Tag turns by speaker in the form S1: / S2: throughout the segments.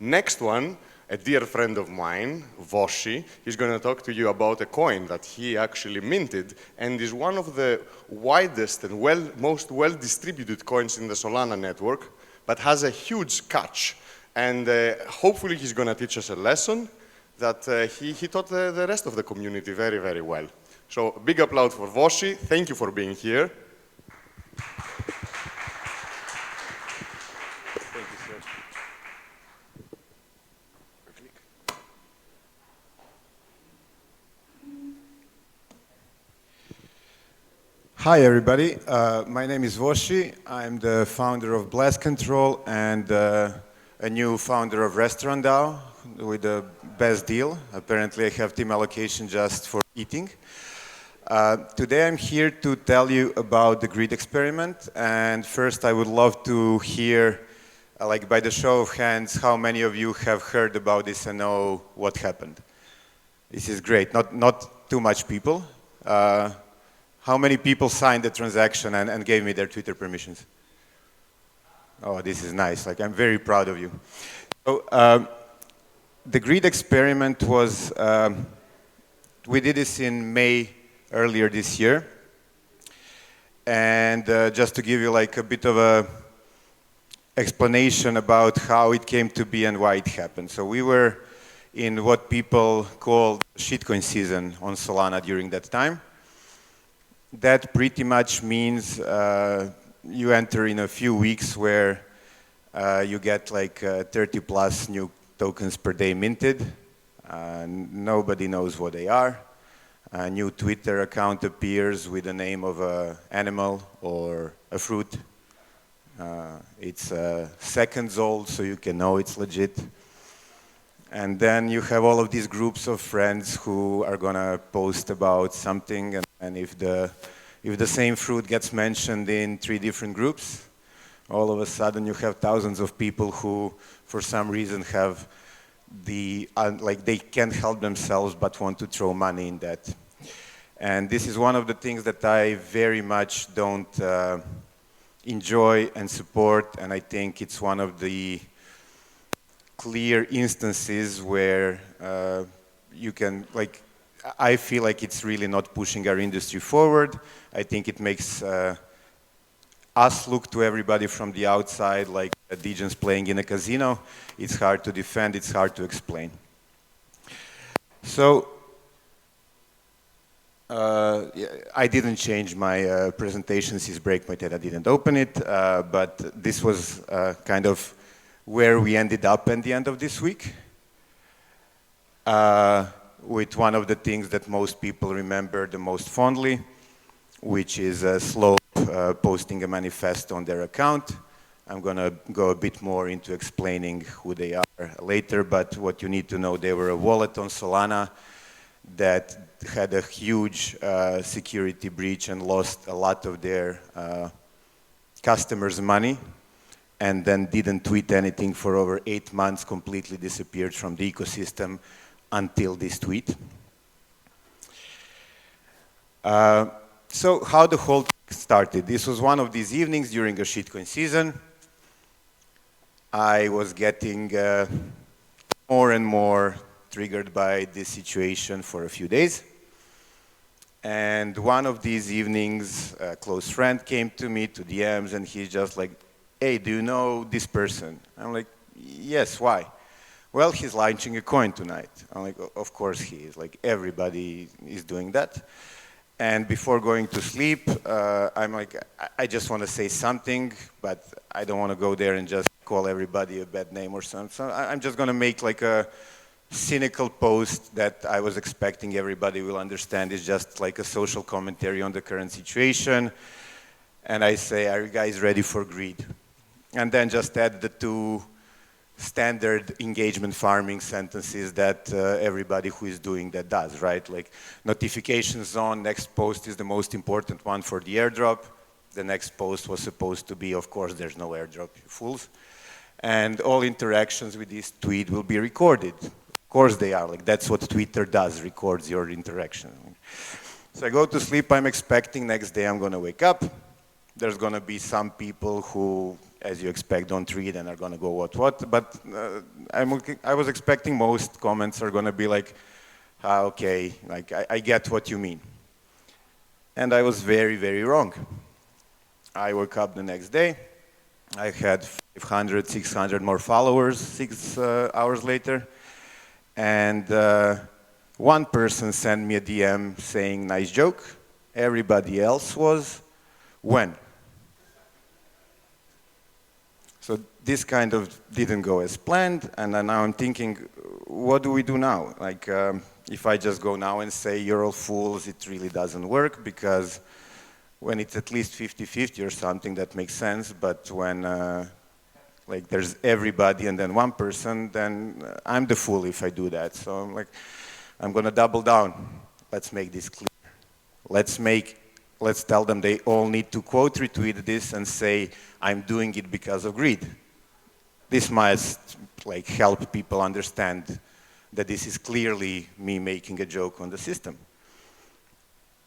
S1: Next one, a dear friend of mine, Voshy, he's going to talk to you about a coin that he actually minted and is one of the widest and most well-distributed coins in the Solana network, but has a huge catch. And hopefully he's going to teach us a lesson that he taught the rest of the community very, very well. So big applause for Voshy. Thank you for being here.
S2: Hi everybody, my name is Voshy. I'm the founder of BlastCtrl and a new founder of AthensDAO with the best deal. Apparently I have team allocation just for eating. Today I'm here to tell you about the grid experiment, and first I would love to hear, like by the show of hands, how many of you have heard about this and know what happened. This is great, not too much people. How many people signed the transaction and gave me their Twitter permissions? Oh, this is nice. Like, I'm very proud of you. So, the grid experiment was, we did this in May earlier this year. And just to give you like a bit of a explanation about how it came to be and why it happened. So we were in what people call shitcoin season on Solana during that time. That pretty much means you enter in a few weeks where you get like 30 plus new tokens per day minted. Nobody knows what they are. A new Twitter account appears with the name of an animal or a fruit. It's seconds old, so you can know it's legit. And then you have all of these groups of friends who are gonna post about something, and if the same fruit gets mentioned in 3 different groups, all of a sudden you have thousands of people who, for some reason, have like they can't help themselves but want to throw money in that. And this is one of the things that I very much don't enjoy and support, and I think it's one of the clear instances where you can, like, I feel like it's really not pushing our industry forward. I think it makes us look to everybody from the outside like degens playing in a casino. It's hard to defend, it's hard to explain. So, I didn't change my presentation since Breakpoint, I didn't open it, but this was kind of where we ended up at the end of this week, with one of the things that most people remember the most fondly, which is Slope posting a manifesto on their account. I'm going to go a bit more into explaining who they are later, but what you need to know, they were a wallet on Solana that had a huge security breach and lost a lot of their customers' money, and then didn't tweet anything for over 8 months, completely disappeared from the ecosystem until this tweet. So how the whole thing started. This was one of these evenings during a shitcoin season. I was getting more and more triggered by this situation for a few days. And one of these evenings, a close friend came to me to DMs, and he's just like, hey, do you know this person? I'm like, yes, why? Well, he's launching a coin tonight. I'm like, of course he is. Like, everybody is doing that. And before going to sleep, I'm like, I just want to say something, but I don't want to go there and just call everybody a bad name or something. So I'm just going to make like a cynical post that I was expecting everybody will understand is just like a social commentary on the current situation. And I say, are you guys ready for greed? And then just add the 2 standard engagement farming sentences that everybody who is doing that does, right? Like, notifications on, next post is the most important one for the airdrop. The next post was supposed to be, of course, there's no airdrop, you fools. And all interactions with this tweet will be recorded. Of course they are, like, that's what Twitter does, records your interaction. So I go to sleep, I'm expecting next day I'm gonna wake up. There's gonna be some people who as you expect, don't read and are going to go what. But I was expecting most comments are going to be like, okay, like I get what you mean. And I was very, very wrong. I woke up the next day. I had 500, 600 more followers 6 hours later. And one person sent me a DM saying, nice joke. Everybody else was, when? So this kind of didn't go as planned, and now I'm thinking, what do we do now? Like, if I just go now and say, you're all fools, it really doesn't work, because when it's at least 50-50 or something, that makes sense, but when like there's everybody and then one person, then I'm the fool if I do that. So I'm like, I'm gonna double down. Let's make this clear. Let's tell them they all need to quote retweet this and say, I'm doing it because of greed. This must like help people understand that this is clearly me making a joke on the system.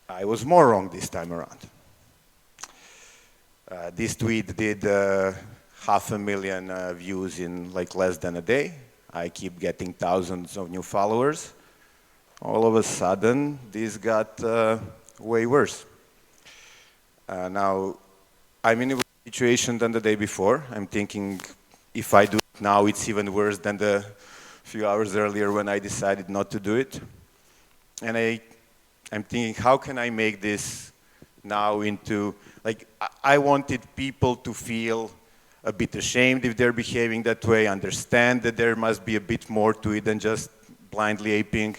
S2: I was more wrong this time around. This tweet did 500,000 views in like less than a day. I keep getting thousands of new followers. All of a sudden, this got way worse. Now, I'm in a situation than the day before. I'm thinking, if I do it now, it's even worse than the few hours earlier when I decided not to do it. And I'm thinking, how can I make this now into, like, I wanted people to feel a bit ashamed if they're behaving that way, understand that there must be a bit more to it than just blindly aping.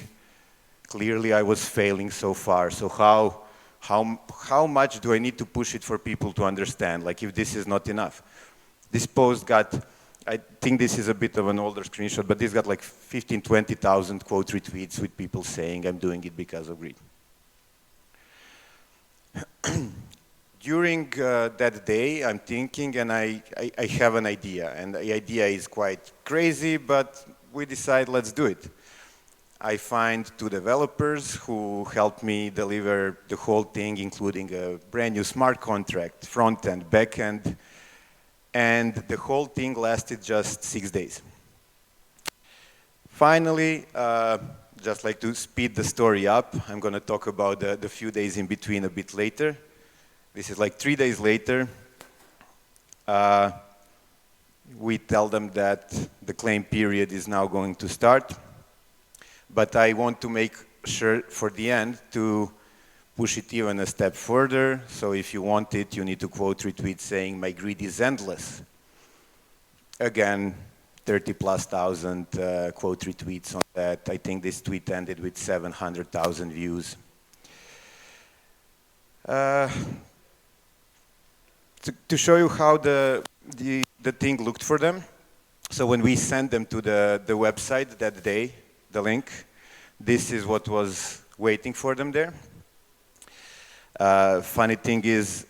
S2: Clearly, I was failing so far. So how much do I need to push it for people to understand? Like, if this is not enough. This post got, I think this is a bit of an older screenshot, but this got like 15, 20,000 quote retweets with people saying, I'm doing it because of greed. During that day, I'm thinking, and I have an idea, and the idea is quite crazy, but we decide let's do it. I find 2 developers who helped me deliver the whole thing, including a brand new smart contract, front end, back end, and the whole thing lasted just 6 days. Finally, just like to speed the story up, I'm going to talk about the few days in between a bit later. This is like 3 days later. We tell them that the claim period is now going to start. But I want to make sure for the end to push it even a step further. So if you want it, you need to quote retweet saying, my greed is endless. Again, 30,000+ quote retweets on that. I think this tweet ended with 700,000 views. To show you how the thing looked for them. So when we sent them to the website that day, the link, this is what was waiting for them there. Funny thing is,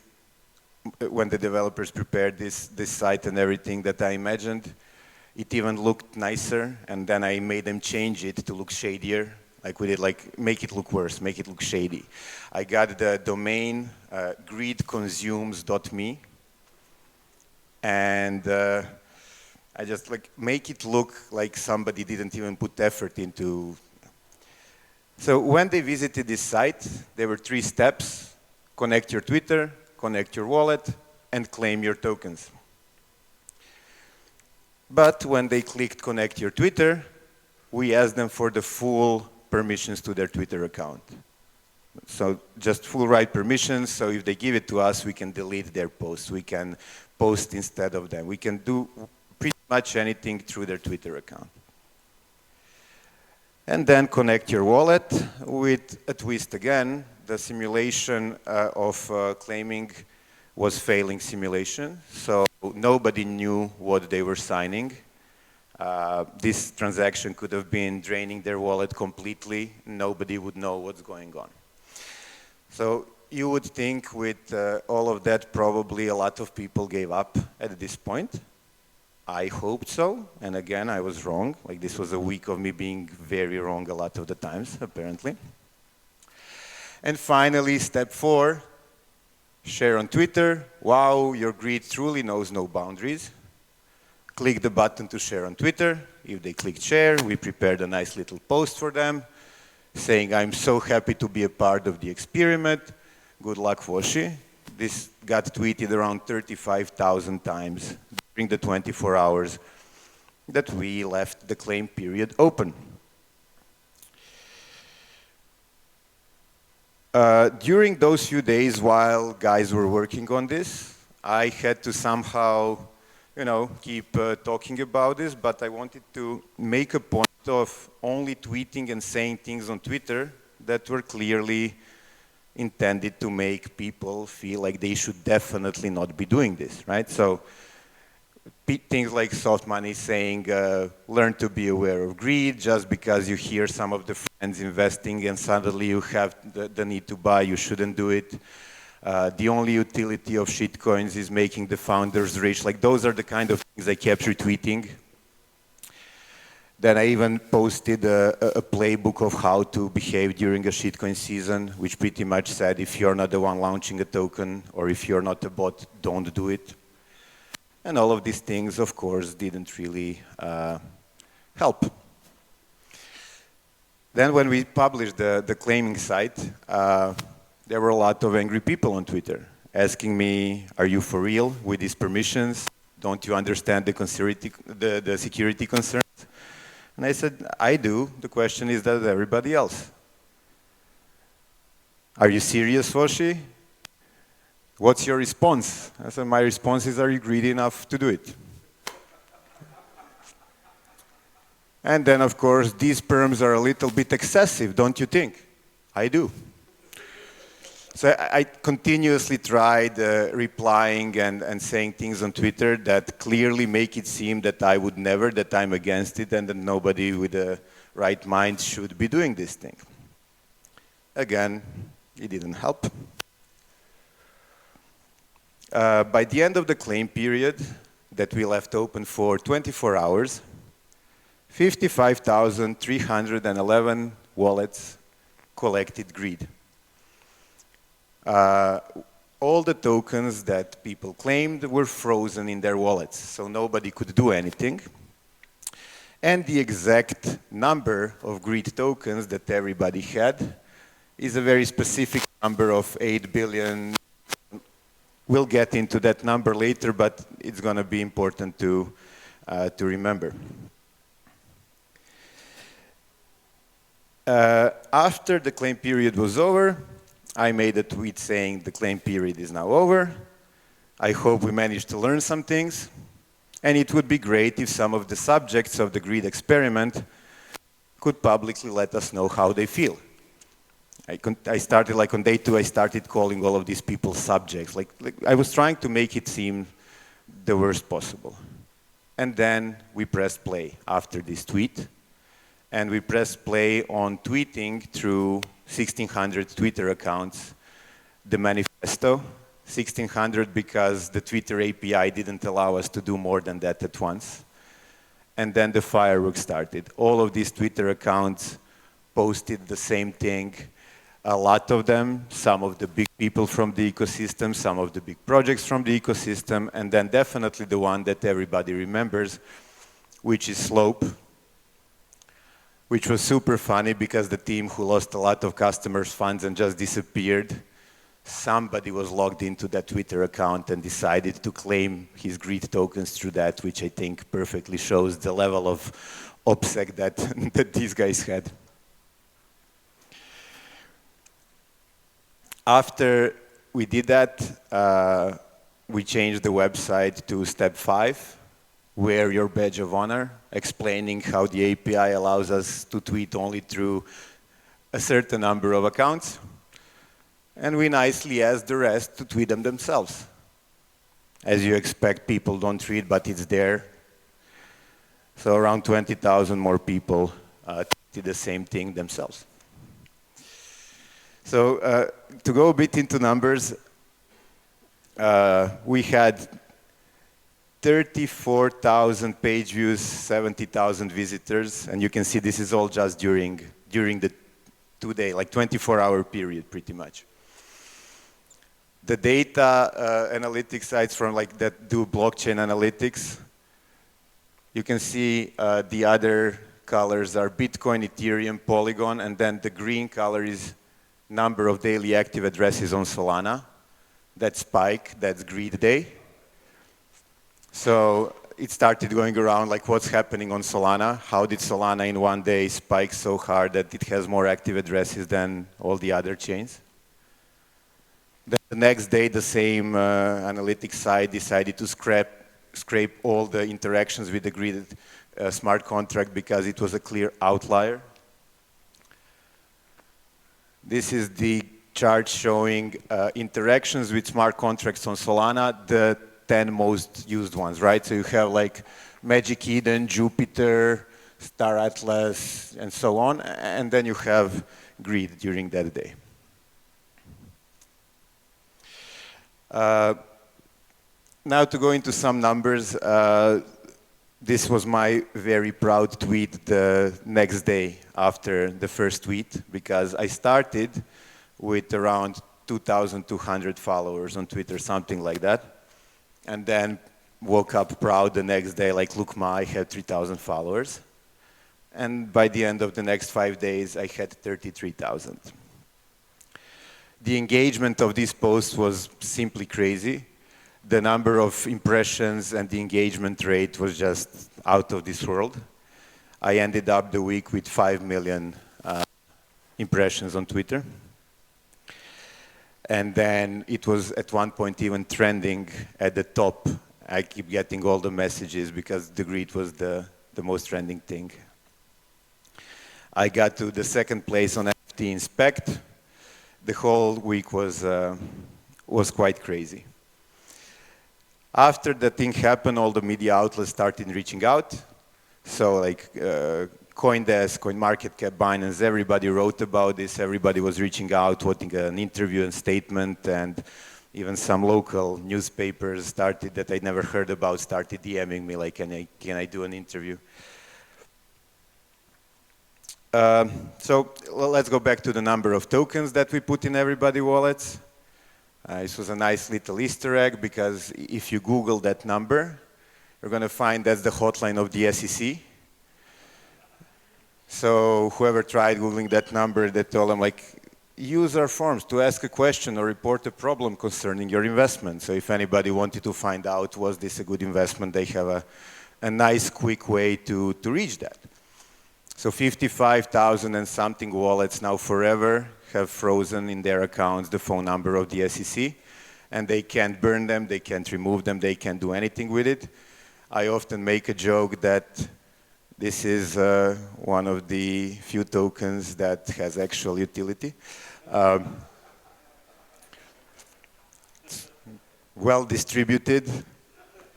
S2: when the developers prepared this site and everything that I imagined, it even looked nicer, and then I made them change it to look shadier. Like we did, like make it look worse, make it look shady. I got the domain greedconsumes.me, and I just like make it look like somebody didn't even put effort into. So when they visited this site, there were 3 steps: connect your Twitter, connect your wallet, and claim your tokens. But when they clicked connect your Twitter, we asked them for the full permissions to their Twitter account. So just full right permissions, so if they give it to us, we can delete their posts. We can post instead of them. We can do pretty much anything through their Twitter account. And then connect your wallet with a twist again. The simulation of claiming was failing simulation, so nobody knew what they were signing. This transaction could have been draining their wallet completely. Nobody would know what's going on. So you would think with all of that, probably a lot of people gave up at this point. I hoped so, and again, I was wrong. Like, this was a week of me being very wrong a lot of the times, apparently. And finally, step 4, Share on Twitter. Wow, your grid truly knows no boundaries. Click the button to share on Twitter. If they click share, we prepared a nice little post for them saying, I'm so happy to be a part of the experiment. Good luck, Voshy. This got tweeted around 35,000 times during the 24 hours that we left the claim period open. During those few days while guys were working on this, I had to somehow, keep talking about this, but I wanted to make a point of only tweeting and saying things on Twitter that were clearly intended to make people feel like they should definitely not be doing this, right? So things like soft money saying, learn to be aware of greed, just because you hear some of the friends investing and suddenly you have the need to buy, you shouldn't do it. The only utility of shitcoins is making the founders rich. Like, those are the kind of things I kept retweeting. Then I even posted a playbook of how to behave during a shitcoin season, which pretty much said, if you're not the one launching a token, or if you're not a bot, don't do it. And all of these things, of course, didn't really help. Then when we published the claiming site, there were a lot of angry people on Twitter asking me, are you for real with these permissions? Don't you understand the security concerns? And I said, I do. The question is that everybody else. Are you serious, Voshy? What's your response? I said, my response is, are you greedy enough to do it? And then, of course, these perms are a little bit excessive, don't you think? I do. So I continuously tried replying and saying things on Twitter that clearly make it seem that I would never, that I'm against it, and that nobody with a right mind should be doing this thing. Again, it didn't help. By the end of the claim period that we left open for 24 hours, 55,311 wallets collected greed. All the tokens that people claimed were frozen in their wallets, so nobody could do anything. And the exact number of greed tokens that everybody had is a very specific number of 8 billion. We'll get into that number later, but it's going to be important to remember. After the claim period was over, I made a tweet saying the claim period is now over. I hope we managed to learn some things. And it would be great if some of the subjects of the greed experiment could publicly let us know how they feel. I started, like on day 2, I started calling all of these people subjects. Like I was trying to make it seem the worst possible. And then we pressed play after this tweet. And we pressed play on tweeting through 1,600 Twitter accounts, the manifesto. 1,600 because the Twitter API didn't allow us to do more than that at once. And then the fireworks started. All of these Twitter accounts posted the same thing. A lot of them, some of the big people from the ecosystem, some of the big projects from the ecosystem, and then definitely the one that everybody remembers, which is Slope, which was super funny because the team who lost a lot of customers' funds and just disappeared, somebody was logged into that Twitter account and decided to claim his greed tokens through that, which I think perfectly shows the level of OPSEC that these guys had. After we did that, we changed the website to step 5, wear your badge of honor, explaining how the API allows us to tweet only through a certain number of accounts. And we nicely asked the rest to tweet them themselves. As you expect, people don't tweet, but it's there. So around 20,000 more people did the same thing themselves. So to go a bit into numbers, we had 34,000 page views, 70,000 visitors, and you can see this is all just during the 2-day, like 24-hour period, pretty much. The data analytics sites from like that do blockchain analytics, you can see the other colors are Bitcoin, Ethereum, Polygon, and then the green color is number of daily active addresses on Solana. That spike, that's greed day. So it started going around like what's happening on Solana. How did Solana in one day spike so hard that it has more active addresses than all the other chains? Then the next day, the same analytics site decided to scrape all the interactions with the greed smart contract because it was a clear outlier. This is the chart showing interactions with smart contracts on Solana, the 10 most used ones, right? So you have like Magic Eden, Jupiter, Star Atlas, and so on, and then you have greed during that day. Now to go into some numbers, this was my very proud tweet the next day after the first tweet, because I started with around 2,200 followers on Twitter, something like that. And then woke up proud the next day, like, look, I had 3,000 followers. And by the end of the next 5 days, I had 33,000. The engagement of this post was simply crazy. The number of impressions and the engagement rate was just out of this world. I ended up the week with 5 million impressions on Twitter. And then it was at one point even trending at the top. I keep getting all the messages because the greed was the most trending thing. I got to the second place on NFT Inspect. The whole week was quite crazy. After the thing happened, all the media outlets started reaching out. So like CoinDesk, CoinMarketCap, Binance, everybody wrote about this. Everybody was reaching out, wanting an interview and statement, and even some local newspapers started that I never heard about, started DMing me like, can I do an interview? So let's go back to the number of tokens that we put in everybody's wallets. This was a nice little Easter egg, because if you Google that number, you're going to find that's the hotline of the SEC. So whoever tried Googling that number, they told them, like, use our forms to ask a question or report a problem concerning your investment. So if anybody wanted to find out, was this a good investment, they have a nice, quick way to reach that. So 55,000 and something wallets now forever have frozen in their accounts the phone number of the SEC, and they can't burn them, they can't remove them, they can't do anything with it. I often make a joke that this is one of the few tokens that has actual utility. Well distributed.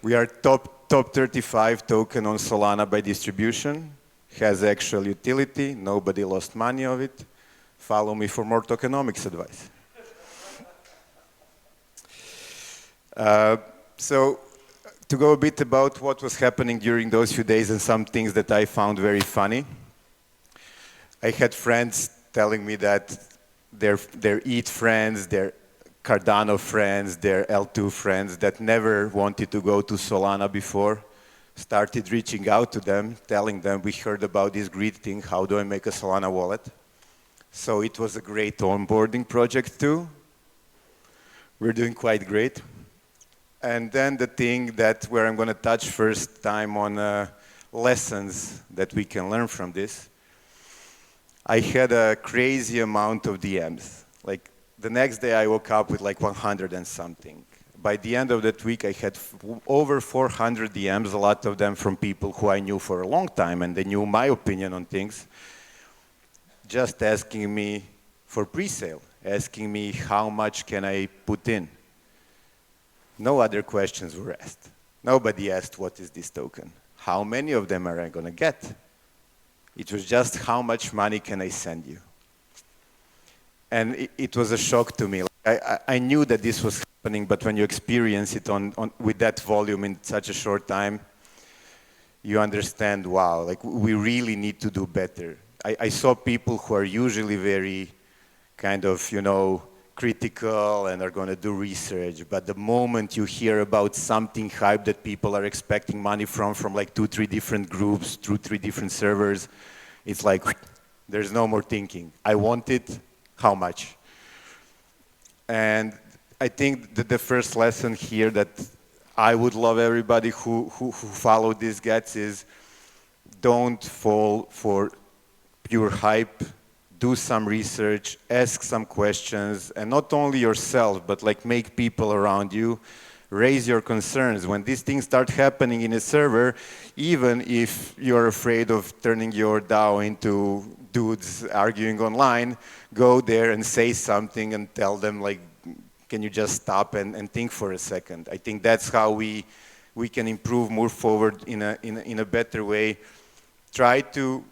S2: We are top 35 token on Solana by distribution. Has actual utility. Nobody lost money of it. Follow me for more tokenomics advice. So to go a bit about what was happening during those few days and some things that I found very funny. I had friends telling me that their ETH friends, their Cardano friends, their L2 friends that never wanted to go to Solana before started reaching out to them, telling them, we heard about this greed thing, how do I make a Solana wallet? So it was a great onboarding project too. We're doing quite great. And then the thing that where I'm going to touch first time on lessons that we can learn from this. I had a crazy amount of DMs. Like the next day I woke up with like 100 and something. By the end of that week I had over 400 DMs, a lot of them from people who I knew for a long time and they knew my opinion on things, just asking me for pre-sale, asking me how much can I put in. No other questions were asked. Nobody asked, what is this token? How many of them are I going to get? It was just, how much money can I send you? And it was a shock to me. I knew that this was happening, but when you experience it with that volume in such a short time, you understand, wow, like we really need to do better. I saw people who are usually very kind of, critical and are going to do research. But the moment you hear about something hype that people are expecting money from like 2-3 different groups, 2-3 different servers, it's like, there's no more thinking. I want it, how much? And I think that the first lesson here that I would love everybody who follow these gets is don't fall for pure hype. Do some research, ask some questions, and not only yourself, but like make people around you raise your concerns. When these things start happening in a server, even if you're afraid of turning your DAO into dudes arguing online, go there and say something and tell them like, can you just stop and think for a second? I think that's how we can improve, move forward in a better way. Try to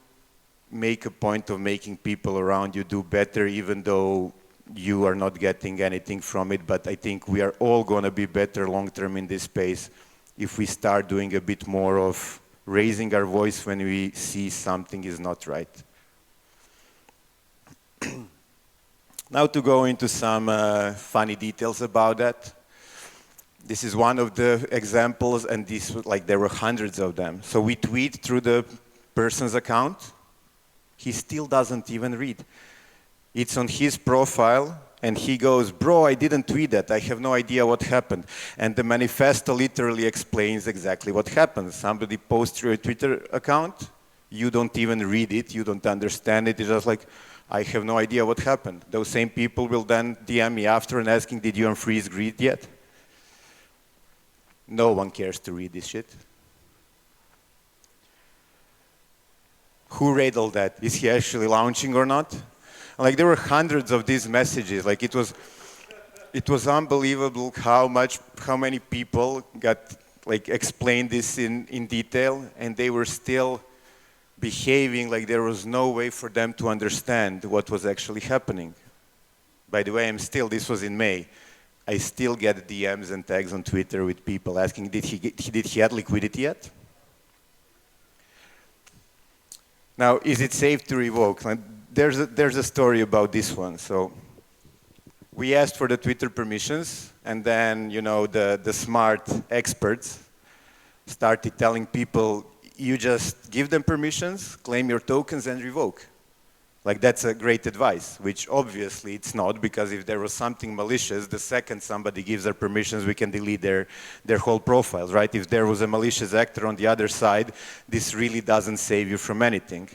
S2: make a point of making people around you do better, even though you are not getting anything from it. But I think we are all going to be better long-term in this space if we start doing a bit more of raising our voice when we see something is not right. Now to go into some funny details about that. This is one of the examples, and there were hundreds of them. So we tweet through the person's account. He still doesn't even read. It's on his profile, and he goes, bro, I didn't tweet that. I have no idea what happened. And the manifesto literally explains exactly what happened. Somebody posts through a Twitter account. You don't even read it. You don't understand it. It's just like, I have no idea what happened. Those same people will then DM me after and asking, did you unfreeze greed yet? No one cares to read this shit. Who read all that? Is he actually launching or not? Like there were hundreds of these messages. Like it was unbelievable how many people got like explained this in detail, and they were still behaving like there was no way for them to understand what was actually happening. By the way, this was in May. I still get DMs and tags on Twitter with people asking, did he have liquidity yet? Now, is it safe to revoke? There's a story about this one. So we asked for the Twitter permissions, and then the smart experts started telling people, you just give them permissions, claim your tokens, and revoke. Like that's a great advice, which obviously it's not, because if there was something malicious, the second somebody gives their permissions, we can delete their whole profiles, right? If there was a malicious actor on the other side, this really doesn't save you from anything.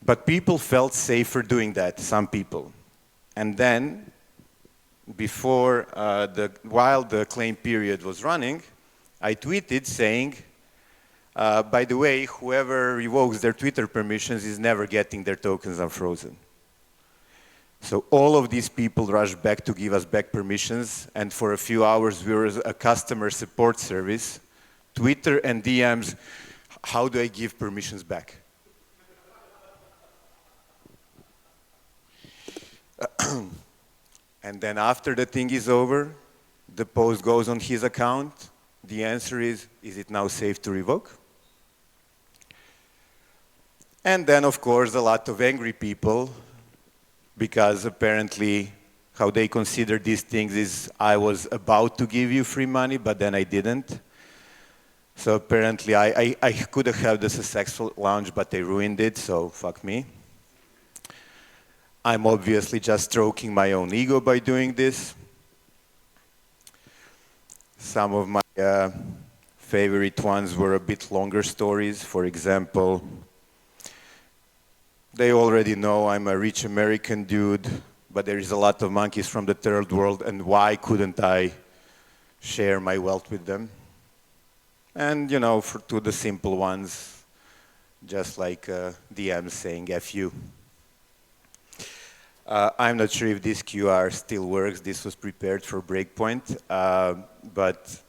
S2: But people felt safer doing that, some people. And then, while the claim period was running, I tweeted saying, by the way, whoever revokes their Twitter permissions is never getting their tokens unfrozen. So all of these people rushed back to give us back permissions, and for a few hours we were a customer support service. Twitter and DMs, how do I give permissions back? And then after the thing is over, the post goes on his account. The answer is it now safe to revoke? And then, of course, a lot of angry people, because apparently how they consider these things is I was about to give you free money, but then I didn't. So apparently I could have had a successful launch, but they ruined it, so fuck me. I'm obviously just stroking my own ego by doing this. Some of my favorite ones were a bit longer stories. For example, they already know I'm a rich American dude, but there is a lot of monkeys from the third world, and why couldn't I share my wealth with them? And, to the simple ones, just like DMs saying F you. I'm not sure if this QR still works. This was prepared for Breakpoint, but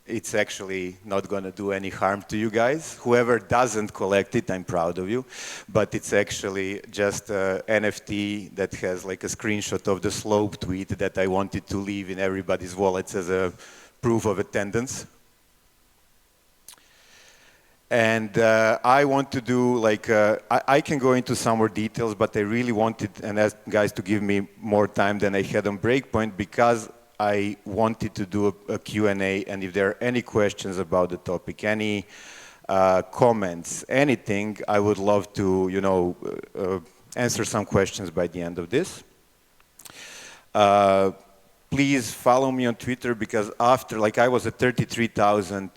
S2: it's actually not going to do any harm to you guys. Whoever doesn't collect it, I'm proud of you. But it's actually just an NFT that has like a screenshot of the slope tweet that I wanted to leave in everybody's wallets as a proof of attendance. And I want to do like, I can go into some more details, but I really wanted and asked guys to give me more time than I had on Breakpoint because I wanted to do a Q&A, and if there are any questions about the topic, any comments, anything, I would love to, answer some questions by the end of this. Please follow me on Twitter because after, like I was at 33,000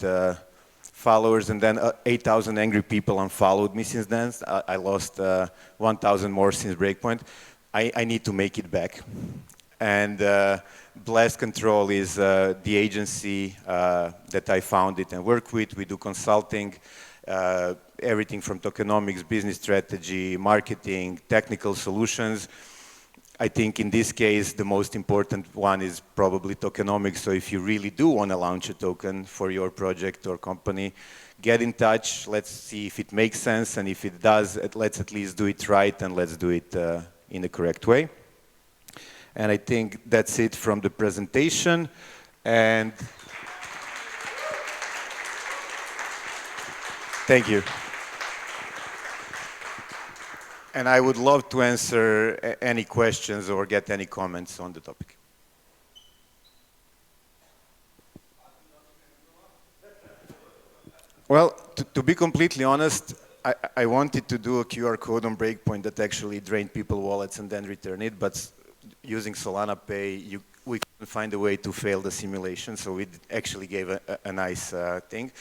S2: followers and then 8,000 angry people unfollowed me since then. I lost 1,000 more since Breakpoint. I need to make it back. And BlastCtrl is the agency that I founded and work with. We do consulting, everything from tokenomics, business strategy, marketing, technical solutions. I think in this case, the most important one is probably tokenomics. So if you really do want to launch a token for your project or company, get in touch. Let's see if it makes sense. And if it does, let's at least do it right and let's do it in the correct way. And I think that's it from the presentation. And thank you. And I would love to answer any questions or get any comments on the topic. Well, to be completely honest, I wanted to do a QR code on Breakpoint that actually drained people wallets and then return it, but using Solana Pay, we couldn't find a way to fail the simulation, so we actually gave a nice thing.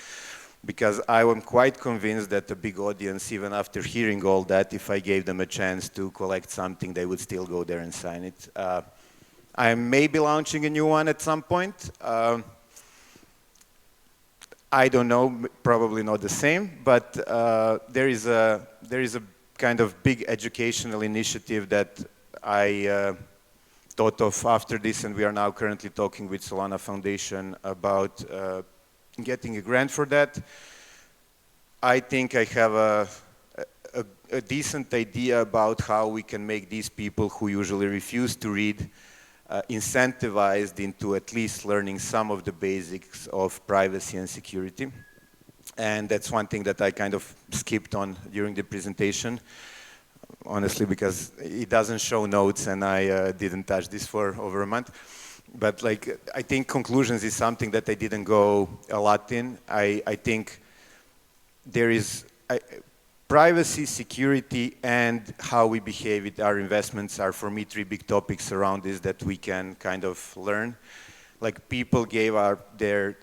S2: Because I am quite convinced that the big audience, even after hearing all that, if I gave them a chance to collect something, they would still go there and sign it. I may be launching a new one at some point. I don't know, probably not the same, but there is a kind of big educational initiative that I thought of after this, and we are now currently talking with Solana Foundation about getting a grant for that. I think I have a decent idea about how we can make these people who usually refuse to read incentivized into at least learning some of the basics of privacy and security. And that's one thing that I kind of skipped on during the presentation, honestly, because it doesn't show notes and I didn't touch this for over a month. But like, I think conclusions is something that I didn't go a lot in. I think there is privacy, security, and how we behave with our investments are, for me, three big topics around this that we can kind of learn. Like, people gave their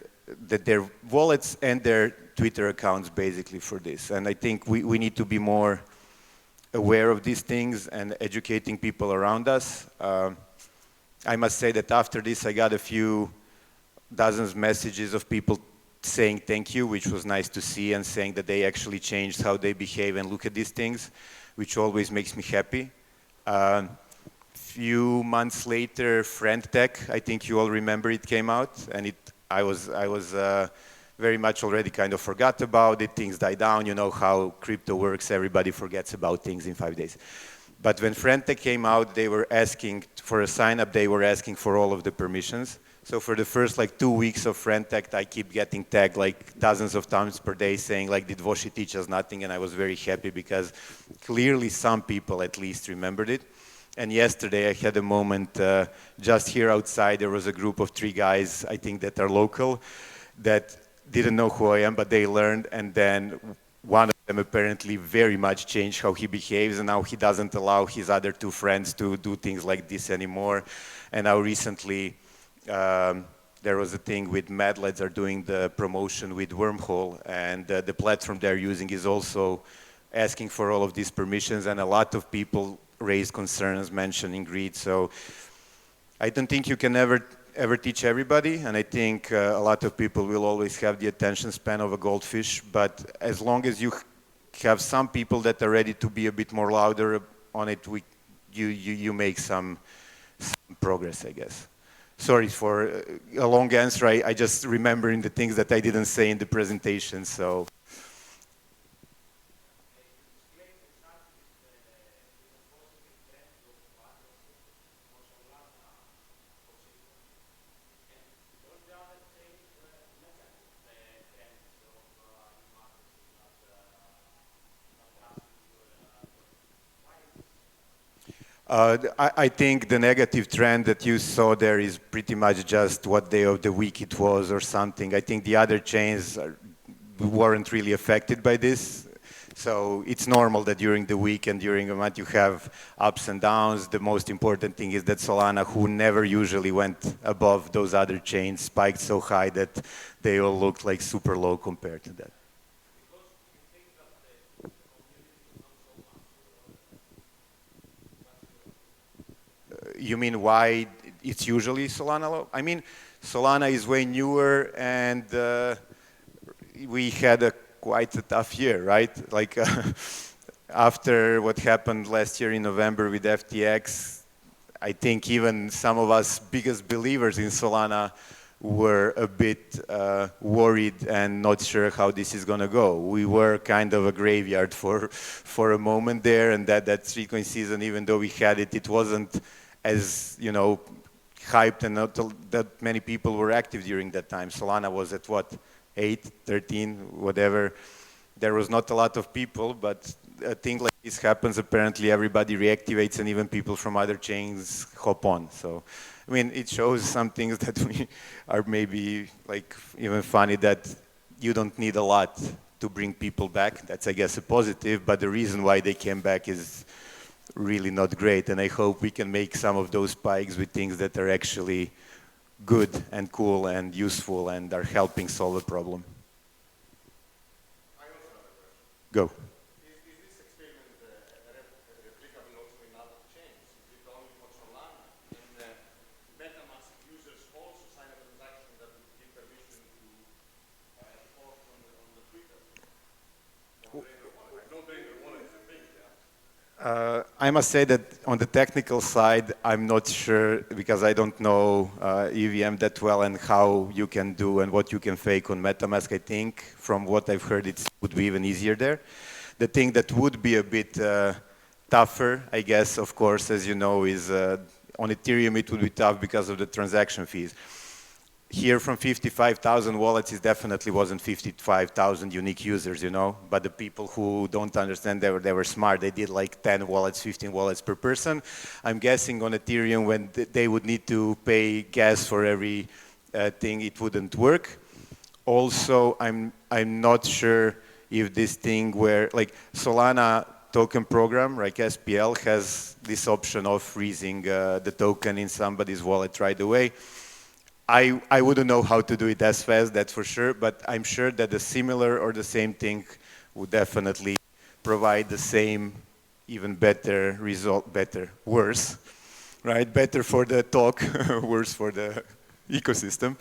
S2: wallets and their Twitter accounts basically for this. And I think we need to be more aware of these things and educating people around us. I must say that after this, I got a few dozens messages of people saying thank you, which was nice to see, and saying that they actually changed how they behave and look at these things, which always makes me happy. Few months later, FriendTech, I think you all remember it came out, and I was very much already kind of forgot about it. Things die down. You know how crypto works. Everybody forgets about things in 5 days. But when FriendTech came out, they were asking for a sign-up. They were asking for all of the permissions. So for the first 2 weeks of FriendTech, I keep getting tagged dozens of times per day saying did Voshy teach us nothing? And I was very happy because clearly some people at least remembered it. And yesterday I had a moment just here outside. There was a group of 3 guys, I think, that are local that didn't know who I am, but they learned. And then one of them apparently very much changed how he behaves, and now he doesn't allow his other 2 friends to do things like this anymore. And now recently, there was a thing with Mad Lads are doing the promotion with Wormhole, and the platform they're using is also asking for all of these permissions, and a lot of people raise concerns mentioning greed. So I don't think you can ever teach everybody, and I think a lot of people will always have the attention span of a goldfish, but as long as you have some people that are ready to be a bit more louder on it, you make some progress, I guess. Sorry for a long answer. I just remembering the things that I didn't say in the presentation, so. I think the negative trend that you saw there is pretty much just what day of the week it was or something. I think the other chains weren't really affected by this. So it's normal that during the week and during a month you have ups and downs. The most important thing is that Solana, who never usually went above those other chains, spiked so high that they all looked like super low compared to that. You mean why it's usually Solana low? I mean, Solana is way newer and we had quite a tough year, right? Like after what happened last year in November with FTX, I think even some of us biggest believers in Solana were a bit worried and not sure how this is going to go. We were kind of a graveyard for a moment there, and that shitcoin season, even though we had it, it wasn't as, you know, hyped, and not that many people were active during that time. Solana was at what, 8, 13, whatever. There was not a lot of people, but a thing like this happens. Apparently everybody reactivates, and even people from other chains hop on. So, I mean, it shows some things that we are maybe like even funny, that you don't need a lot to bring people back. That's, I guess, a positive, but the reason why they came back is really not great, and I hope we can make some of those spikes with things that are actually good and cool and useful and are helping solve a problem.
S1: I also have a question.
S2: Go.
S1: Is this experiment replicable also in other chains? Is it only for Solana? And MetaMask users also sign a transaction that would give permission to post on the Twitter? No-brainer wallet is a thing, yeah?
S2: I must say that on the technical side, I'm not sure, because I don't know EVM that well and how you can do and what you can fake on MetaMask. I think from what I've heard, it would be even easier there. The thing that would be a bit tougher, I guess, of course, as you know, is on Ethereum it would be tough because of the transaction fees. Here from 55,000 wallets, it definitely wasn't 55,000 unique users, you know, but the people who don't understand, they were smart. They did like 10 wallets, 15 wallets per person. I'm guessing on Ethereum, when they would need to pay gas for every thing, it wouldn't work. Also, I'm not sure if this thing where, like Solana token program, like SPL, has this option of freezing the token in somebody's wallet right away. I wouldn't know how to do it as fast, that's for sure, but I'm sure that a similar or the same thing would definitely provide the same, even better result, worse, right? Better for the talk, worse for the ecosystem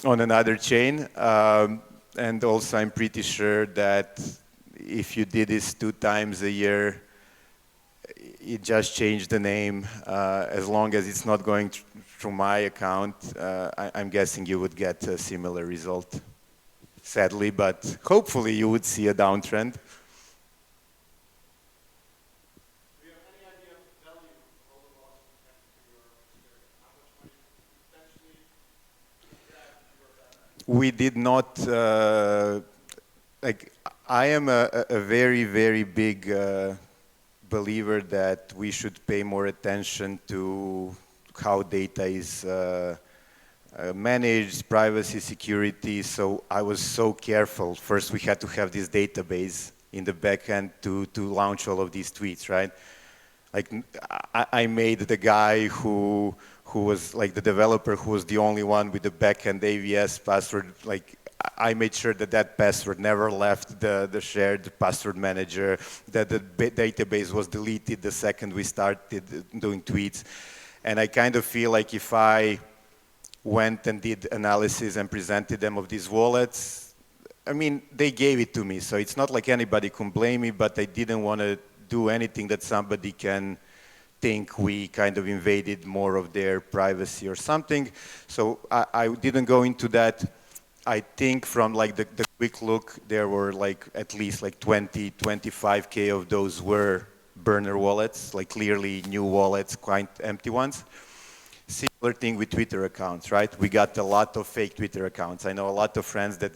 S2: on another chain. And also I'm pretty sure that if you did this 2 times a year, it just changed the name. As long as it's not going through my account, I'm guessing you would get a similar result. Sadly, but hopefully you would see a downtrend.
S1: Do you have any idea of the value of all the loss you have to your experience? How much money potentially grab your data?
S2: We did not, like, I am a very, very big believer that we should pay more attention to how data is managed, privacy, security. So I was so careful. First, we had to have this database in the backend to launch all of these tweets, right? Like, I made the guy who was like the developer who was the only one with the backend AVS password. Like, I made sure that that password never left the shared password manager, that the database was deleted the second we started doing tweets. And I kind of feel like if I went and did analysis and presented them of these wallets, I mean, they gave it to me. So it's not like anybody can blame me, but I didn't want to do anything that somebody can think we kind of invaded more of their privacy or something. So I didn't go into that. I think from like the quick look, there were like at least like 20, 25K of those were burner wallets, like clearly new wallets, quite empty ones. Similar thing with Twitter accounts, right? We got a lot of fake Twitter accounts. I know a lot of friends that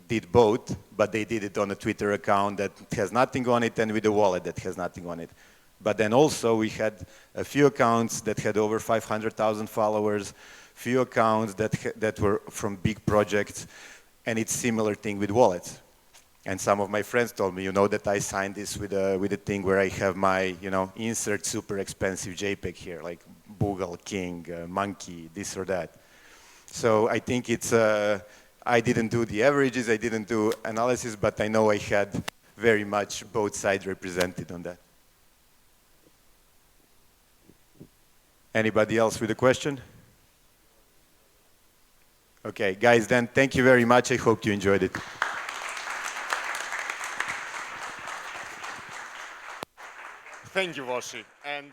S2: did both, but they did it on a Twitter account that has nothing on it and with a wallet that has nothing on it. But then also we had a few accounts that had over 500,000 followers, few accounts that were from big projects, and it's similar thing with wallets. And some of my friends told me, you know, that I signed this with a thing where I have my, you know, insert super expensive JPEG here, like Boogle, King, Monkey, this or that. So I think it's, I didn't do the averages, I didn't do analysis, but I know I had very much both sides represented on that. Anybody else with a question? Okay, guys, then thank you very much. I hope you enjoyed it.
S1: Thank you, Voshy. And